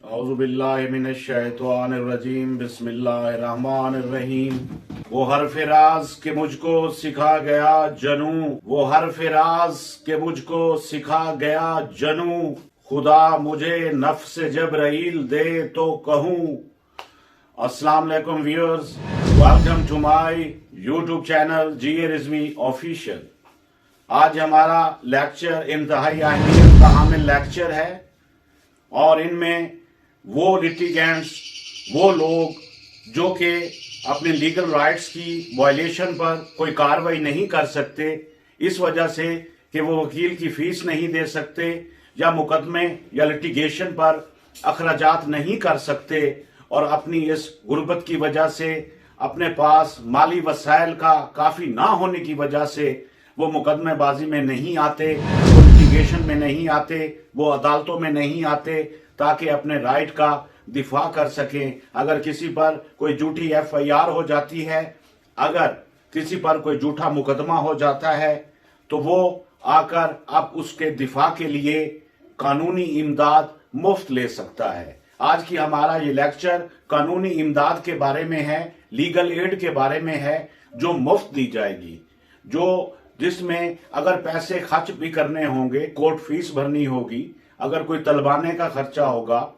औज़ुबिल्लाहिमिनश्शैतानिर्रजीम बिस्मिल्लाहिर्रहमानिर्रहीम। वो हर्फ राज के मुझको सिखा गया जनू, वो हर्फ राज के मुझको सिखा गया जनू, खुदा मुझे नफ्स जबराइल दे तो कहूँ। अस्सलाम वालेकुम viewers, welcome to my YouTube channel G A Rizvi official. आज हमारा लेक्चर इंतहाई अहमियत का हामिल लेक्चर है और इनमें वो लिटिगेंट्स, वो लोग जो कि अपने लीगल राइट्स की वायलेशन पर कोई कार्रवाई नहीं कर सकते इस वजह से कि वो वकील की फीस नहीं दे सकते या मुकदमे या लिटिगेशन पर अखराजात नहीं कर सकते और अपनी इस गुर्बत की वजह से अपने पास माली वसाइल का काफ़ी ना होने की वजह से वो मुकदमेबाजी में नहीं आते, वो लिटिगेशन में नहीं आते, वो अदालतों में नहीं आते ताकि अपने राइट का दिफा कर सकें। अगर किसी पर कोई झूठी एफआईआर हो जाती है, अगर किसी पर कोई झूठा मुकदमा हो जाता है तो वो आकर अब उसके दिफा के लिए कानूनी इमदाद मुफ्त ले सकता है। आज की हमारा ये लेक्चर कानूनी इमदाद के बारे में है, लीगल एड के बारे में है जो मुफ्त दी जाएगी, जो जिसमें अगर पैसे खर्च भी करने होंगे, कोर्ट फीस भरनी होगी, अगर कोई तलबाने का खर्चा होगा,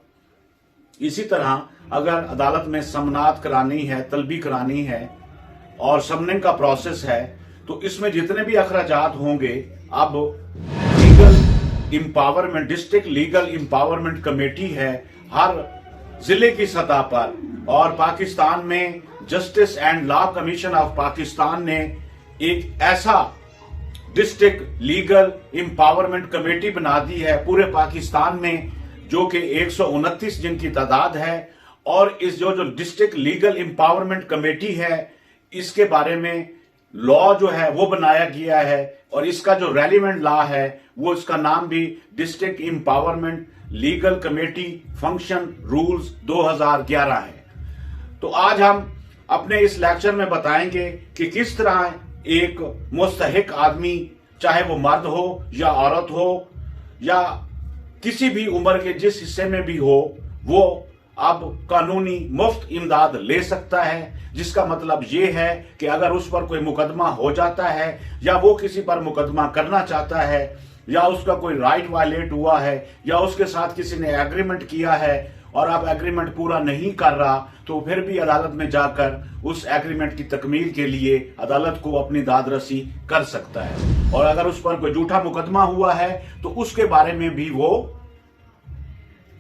इसी तरह अगर अदालत में समनात करानी है, तलबी करानी है और समनिंग का प्रोसेस है तो इसमें जितने भी अखराजात होंगे अब legal empowerment, district legal empowerment committee है हर जिले की सतह पर, और पाकिस्तान में justice and law commission of Pakistan ने एक ऐसा डिस्ट्रिक्ट लीगल इंपावरमेंट कमेटी बना दी है पूरे पाकिस्तान में जो कि 129 जिनकी तादाद है। और इस जो डिस्ट्रिक्ट लीगल इंपावरमेंट कमेटी है इसके बारे में लॉ जो है वो बनाया गया है और इसका जो रेलिवेंट लॉ है वो इसका नाम भी district empowerment legal committee function rules 2011 है। तो आज हम अपने इस लेक्चर में बताएंगे कि किस तरह एक मुस्तहिक आदमी, चाहे वो मर्द हो या औरत हो या किसी भी उम्र के जिस हिस्से में भी हो, वो अब कानूनी मुफ्त इमदाद ले सकता है। जिसका मतलब ये है कि अगर उस पर कोई मुकदमा हो जाता है या वो किसी पर मुकदमा करना चाहता है या उसका कोई राइट वायलेट हुआ है या उसके साथ किसी ने एग्रीमेंट किया है और अब एग्रीमेंट पूरा नहीं कर रहा तो फिर भी अदालत में जाकर उस एग्रीमेंट की तकमील के लिए अदालत को अपनी दादरसी कर सकता है। और अगर उस पर कोई झूठा मुकदमा हुआ है तो उसके बारे में भी वो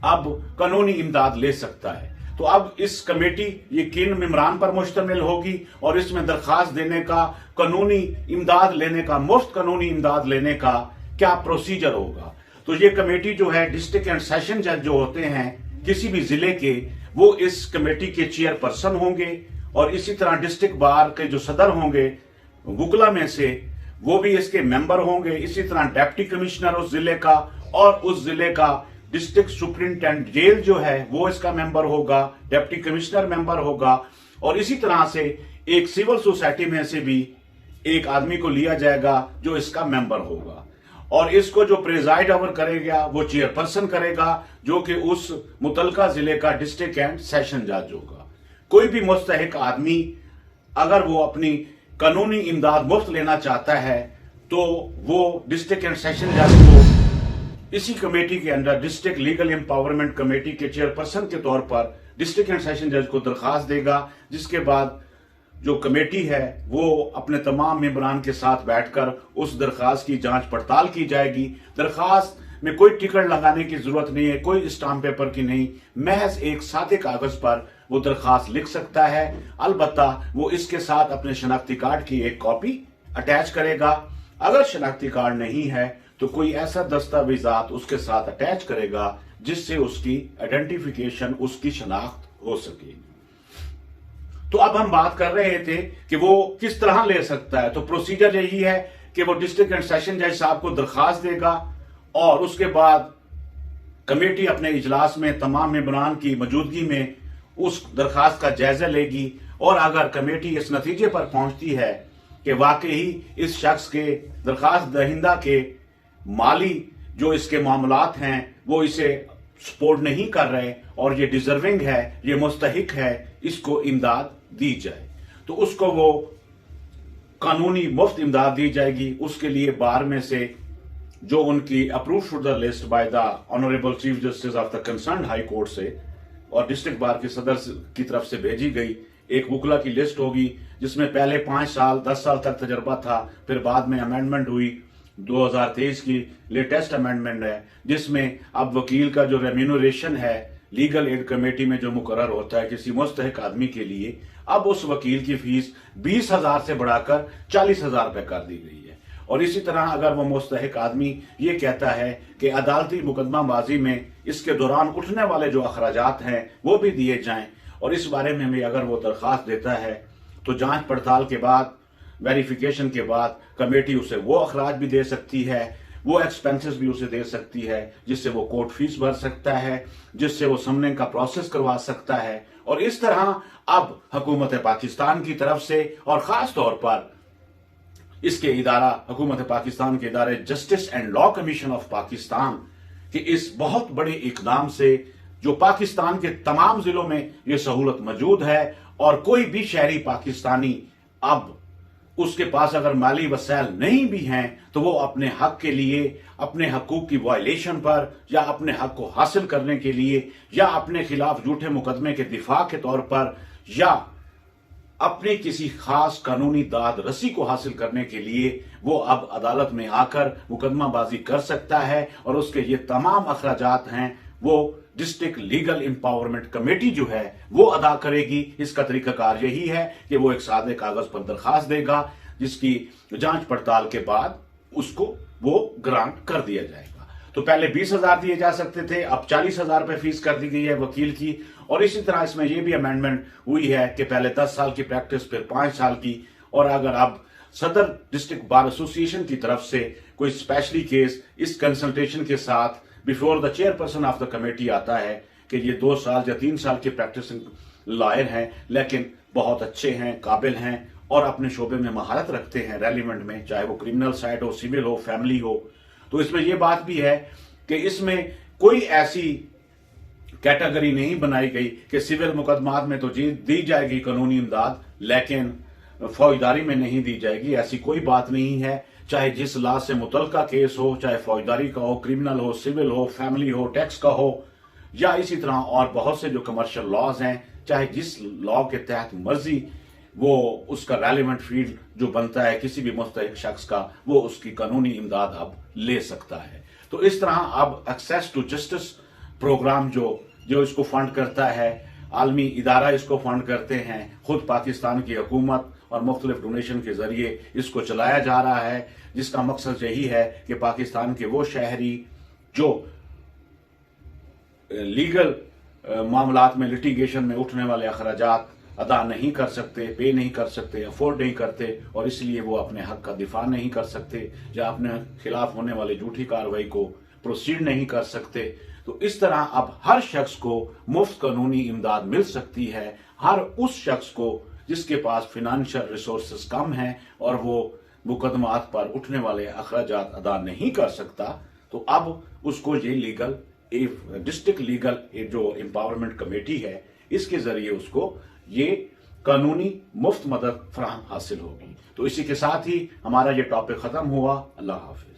अब कानूनी इमदाद ले सकता है। तो अब इस कमेटी ये किन मेम्बरान पर मुश्तमिल होगी और इसमें दरखास्त देने का, कानूनी इमदाद लेने का, मुफ्त कानूनी इमदाद लेने का क्या प्रोसीजर होगा। तो ये कमेटी जो है डिस्ट्रिक्ट एंड सेशन जज जो होते हैं किसी भी जिले के, वो इस कमेटी के चेयरपर्सन होंगे और इसी तरह डिस्ट्रिक्ट बार के जो सदर होंगे वुकला में से वो भी इसके मेंबर होंगे। इसी तरह डिप्टी कमिश्नर उस जिले का और उस जिले का डिस्ट्रिक्ट सुप्रिंटेंडेंट जेल जो है वो इसका मेंबर होगा, डिप्टी कमिश्नर मेंबर होगा। और इसी तरह से एक सिविल सोसाइटी में से भी एक आदमी को लिया जाएगा जो इसका मेंबर होगा और इसको जो प्रेजाइड ओवर करेगा वो चेयरपर्सन करेगा जो कि उस मुतलका जिले का डिस्ट्रिक्ट एंड सेशन जज होगा। कोई भी मुस्तहिक आदमी अगर वो अपनी कानूनी इमदाद मुफ्त लेना चाहता है तो वो डिस्ट्रिक्ट एंड सेशन जज को इसी कमेटी के अंदर डिस्ट्रिक्ट लीगल एम्पावरमेंट कमेटी के चेयरपर्सन के तौर पर डिस्ट्रिक्ट एंड सेशन जज को दरखास्त देगा, जिसके बाद जो कमेटी है वो अपने तमाम मेंबरान के साथ बैठकर उस दरखास्त की जांच पड़ताल की जाएगी। दरखास्त में कोई टिकट लगाने की जरूरत नहीं है, कोई स्टाम्प पेपर की नहीं, महज एक सादे कागज पर वो दरखास्त लिख सकता है। अलबत्ता वो इसके साथ अपने शनाख्ती कार्ड की एक कॉपी अटैच करेगा। अगर शनाख्ती कार्ड नहीं है तो कोई ऐसा दस्तावेजात उसके साथ अटैच करेगा जिससे उसकी आइडेंटिफिकेशन, उसकी शनाख्त हो सके। तो अब हम बात कर रहे थे कि वो किस तरह ले सकता है। तो प्रोसीजर यही है कि वो डिस्ट्रिक्ट एंड सेशन जज साहब को दरखास्त देगा और उसके बाद कमेटी अपने इजलास में तमाम मेंबरान की मौजूदगी में उस दरखास्त का जायजा लेगी और अगर कमेटी इस नतीजे पर पहुंचती है कि वाकई इस शख्स के, दरखास्त दहिंदा के माली जो इसके मामलात हैं वो इसे सपोर्ट नहीं कर रहे और ये डिजर्विंग है, ये मुस्तहिक है, इसको इमदाद दी जाए, तो उसको वो कानूनी मुफ्त इमदाद दी जाएगी। उसके लिए बार में से जो उनकी अप्रूव शुदा list by the honourable chief justice of the concern high court से और डिस्ट्रिक्ट बार के सदर की तरफ से भेजी गई एक वुकला की लिस्ट होगी, जिसमें पहले 5 साल 10 साल तक तजर्बा था, फिर बाद में अमेंडमेंट हुई, 2023 की लेटेस्ट अमेंडमेंट है, जिसमें अब वकील का जो रेम्यूनरेशन है लीगल एड कमेटी में जो मुकर्रर होता है किसी मुस्तहिक आदमी के लिए, अब उस वकील की फीस 20,000 से बढ़ाकर 40,000 रुपए कर दी गई है। और इसी तरह अगर वो मुस्तहिक आदमी ये कहता है कि अदालती मुकदमाबाजी में इसके दौरान उठने वाले जो अखराजात हैं वो भी दिए जाएं, और इस बारे में भी अगर वो दरख्वास्त देता है तो जांच पड़ताल के बाद, वेरिफिकेशन के बाद कमेटी उसे वो अखराज भी दे सकती है, वो एक्सपेंसेस भी उसे दे सकती है, जिससे वो कोर्ट फीस भर सकता है, जिससे वो समनिंग का प्रोसेस करवा सकता है। और इस तरह अब हुकूमत पाकिस्तान की तरफ से और खास तौर पर इसके इदारा हुकूमत पाकिस्तान के इदारे justice and law commission of Pakistan के इस बहुत बड़े इकदाम से जो पाकिस्तान के तमाम जिलों में यह सहूलत मौजूद है, और कोई भी शहरी पाकिस्तानी अब उसके पास अगर माली वसाइल नहीं भी हैं तो वो अपने हक के लिए, अपने हकूक की वायलेशन पर या अपने हक को हासिल करने के लिए या अपने खिलाफ झूठे मुकदमे के दिफा के तौर पर या अपनी किसी खास कानूनी दाद रसी को हासिल करने के लिए वो अब अदालत में आकर मुकदमाबाजी कर सकता है, और उसके ये तमाम अखराजात हैं वो डिस्ट्रिक्ट लीगल एम्पावरमेंट कमेटी जो है वो अदा करेगी। इसका तरीकाकार यही है कि वो एक सादे कागज पर दरखास्त देगा, जिसकी जांच पड़ताल के बाद उसको वो ग्रांट कर दिया जाएगा। तो पहले 20,000 दिए जा सकते थे, अब 40,000 रुपए फीस कर दी गई है वकील की। और इसी तरह इसमें यह भी अमेंडमेंट हुई है कि पहले 10 साल की प्रैक्टिस, फिर 5 साल की, और अगर अब सदर डिस्ट्रिक्ट बार एसोसिएशन की तरफ से कोई स्पेशली केस इस कंसल्टेशन के साथ before the chairperson of the committee आता है कि ये 2 साल या 3 साल के प्रैक्टिसिंग लॉयर हैं, लेकिन बहुत अच्छे हैं, काबिल हैं और अपने शोबे में महारत रखते हैं रेलिवेंट में, चाहे वो क्रिमिनल साइड हो, सिविल हो, फैमिली हो, तो इसमें यह बात भी है कि इसमें कोई ऐसी कैटेगरी नहीं बनाई गई कि सिविल मुकदमात में तो दी जाएगी कानूनी इमदाद लेकिन फौजदारी में नहीं दी जाएगी, ऐसी कोई बात नहीं है। चाहे जिस लॉ से मुतल्लिका केस हो, चाहे फौजदारी का हो, क्रिमिनल हो, सिविल हो, फैमिली हो, टैक्स का हो, या इसी तरह और बहुत से जो कमर्शियल लॉज हैं, चाहे जिस लॉ के तहत मर्जी वो उसका रेलिवेंट फील्ड जो बनता है किसी भी मुस्तहिक शख्स का, वो उसकी कानूनी इमदाद अब ले सकता है। तो इस तरह अब एक्सेस टू जस्टिस प्रोग्राम जो इसको फंड करता है, आलमी इदारा इसको फंड करते हैं, खुद पाकिस्तान की हुकूमत और मुख्तलिफ डोनेशन के जरिए इसको चलाया जा रहा है, जिसका मकसद यही है कि पाकिस्तान के वो शहरी जो लीगल मामलात में, लिटिगेशन में उठने वाले अखराजात अदा नहीं कर सकते, पे नहीं कर सकते, अफोर्ड नहीं करते, और इसलिए वो अपने हक का दिफा नहीं कर सकते या अपने खिलाफ होने वाली झूठी कार्रवाई को प्रोसीड नहीं कर सकते, तो इस तरह अब हर शख्स को मुफ्त कानूनी इमदाद मिल सकती है। हर उस शख्स को जिसके पास फाइनेंशियल रिसोर्सेस कम हैं और वो मुकदमात पर उठने वाले अखराजात अदा नहीं कर सकता, तो अब उसको ये लीगल डिस्ट्रिक्ट लीगल जो एम्पावरमेंट कमेटी है इसके जरिए उसको ये कानूनी मुफ्त मदद फराहम हासिल होगी। तो इसी के साथ ही हमारा ये टॉपिक खत्म हुआ। अल्लाह हाफिज।